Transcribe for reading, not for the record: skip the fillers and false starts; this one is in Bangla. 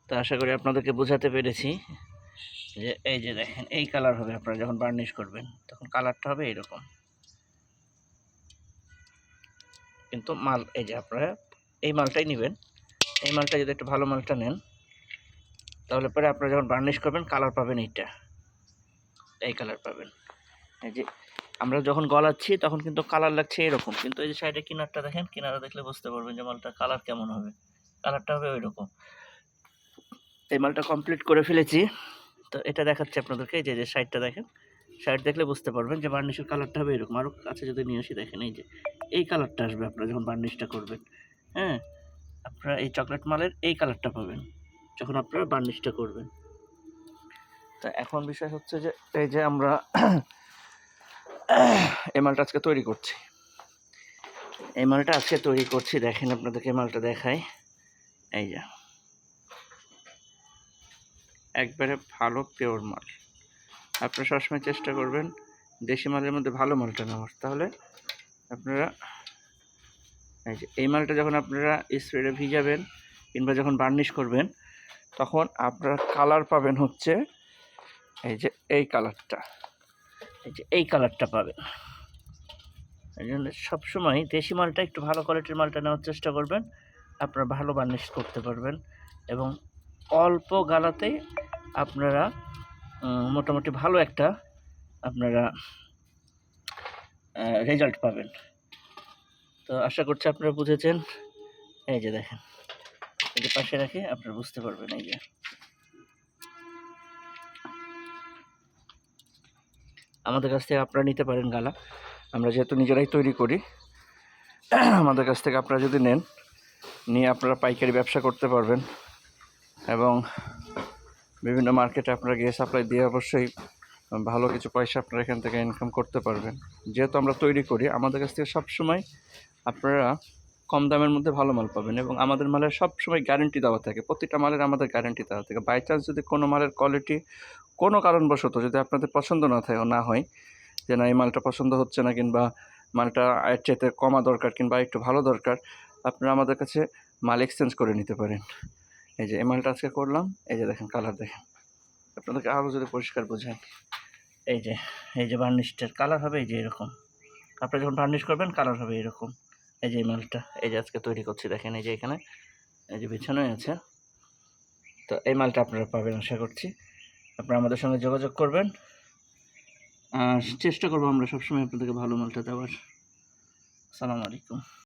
তো আশা করি আপনাদেরকে বোঝাতে পেরেছি যে এই যে দেখেন এই কালার হবে। আপনারা যখন বার্নিশ করবেন তখন কালারটা হবে এরকম। কিন্তু মাল এই যে আপনারা এই মালটাই নেবেন। এই মালটা যদি একটু ভালো মালটা নেন তাহলে পরে আপনারা যখন বার্নিশ করবেন কালার পাবেন এই কালার পাবেন। এই যে আমরা যখন গলাচ্ছি তখন কিন্তু কালার লাগছে এরকম, কিন্তু এই যে সাইডে কিনারটা দেখেন, কিনারা দেখলে বুঝতে পারবেন যে মালটা কালার কেমন হবে। কালারটা হবে ওই রকম। এই মালটা কমপ্লিট করে ফেলেছি। তো এটা দেখাচ্ছি আপনাদেরকে। এই যে সাইডটা দেখেন, সাইড দেখলে বুঝতে পারবেন যে বার্নিশের কালারটা হবে এরকম। আরও কাছে যদি নিয়ে আসি দেখেন, এই যে এই কালারটা আসবে আপনারা যখন বার্নিশটা করবেন। হ্যাঁ, আপনারা এই চকলেট মালের এই কালারটা পাবেন যখন আপনারা বার্নিশটা করবেন। তো এখন বিষয় হচ্ছে যে এই যে আমরা এই মালটা আজকে তৈরি করছি। এই মালটা আজকে তৈরি করছি, দেখেন আপনাদেরকে মালটা দেখাই। এই যে একবারে ভালো পিওর মাল। আপনারা সবসময় চেষ্টা করবেন দেশি মালের মধ্যে ভালো মালটা নেওয়ার। তাহলে আপনারা এই যে এই মালটা যখন আপনারা স্প্রেডে ভিজাবেন কিংবা যখন বার্নিশ করবেন তখন আপনারা কালার পাবেন হচ্ছে এই যে এই কালারটা, এই যে এই কালারটা পাবেন। এই জন্য সবসময় দেশি মালটা একটু ভালো কোয়ালিটির মালটা নেওয়ার চেষ্টা করবেন। আপনারা ভালো বার্নিশ করতে পারবেন এবং অল্প গালাতেই আপনারা মোটামুটি ভালো একটা আপনারা রেজাল্ট পাবেন। তো আশা করছি আপনারা বুঝেছেন। এই যে দেখেন, এই যে পাশে রাখে আপনারা বুঝতে পারবেন। এই যে আমাদের কাছ থেকে আপনারা নিতে পারেন গালা। আমরা যেহেতু নিজেরাই তৈরি করি, আমাদের কাছ থেকে আপনারা যদি নেন, নিয়ে আপনারা পাইকারি ব্যবসা করতে পারবেন এবং বিভিন্ন মার্কেটে আপনারা গিয়ে সাপ্লাই দিয়ে অবশ্যই ভালো কিছু পয়সা আপনারা এখান থেকে ইনকাম করতে পারবেন। যেহেতু আমরা তৈরি করি, আমাদের কাছ থেকে সবসময় আপনারা কম দামের মধ্যে ভালো মাল পাবেন এবং আমাদের মালের সবসময় গ্যারেন্টি দেওয়া থাকে। প্রতিটা মালের আমাদের গ্যারেন্টি দেওয়া থাকে। বাই চান্স যদি কোনো মালের কোয়ালিটি কোনো কারণবশত যদি আপনাদের পছন্দ না হয় যে না এই মালটা পছন্দ হচ্ছে না কিংবা মালটা এর চাইতে কমা দরকার কিংবা একটু ভালো দরকার, আপনারা আমাদের কাছে মাল এক্সচেঞ্জ করে নিতে পারেন। এই যে এই মালটা আজকে করলাম, এই যে দেখেন কালার দেখেন। আপনাদেরকে আরও যদি পরিষ্কার বোঝাই, এই যে বার্নিশটার কালার হবে এই যে এরকম। আপনারা যখন বার্নিশ করবেন কালার হবে এরকম। এই যে এই মালটা এই যে আজকে তৈরি করছি দেখেন, এই যে এখানে এই যে বিছানায় আছে। তো এই মালটা আপনারা পাবেন আশা করছি। আপনারা আমাদের সঙ্গে যোগাযোগ করবেন। চেষ্টা করবো আমরা সবসময় আপনাদেরকে ভালো মালটা দেওয়ার। আসসালামু আলাইকুম।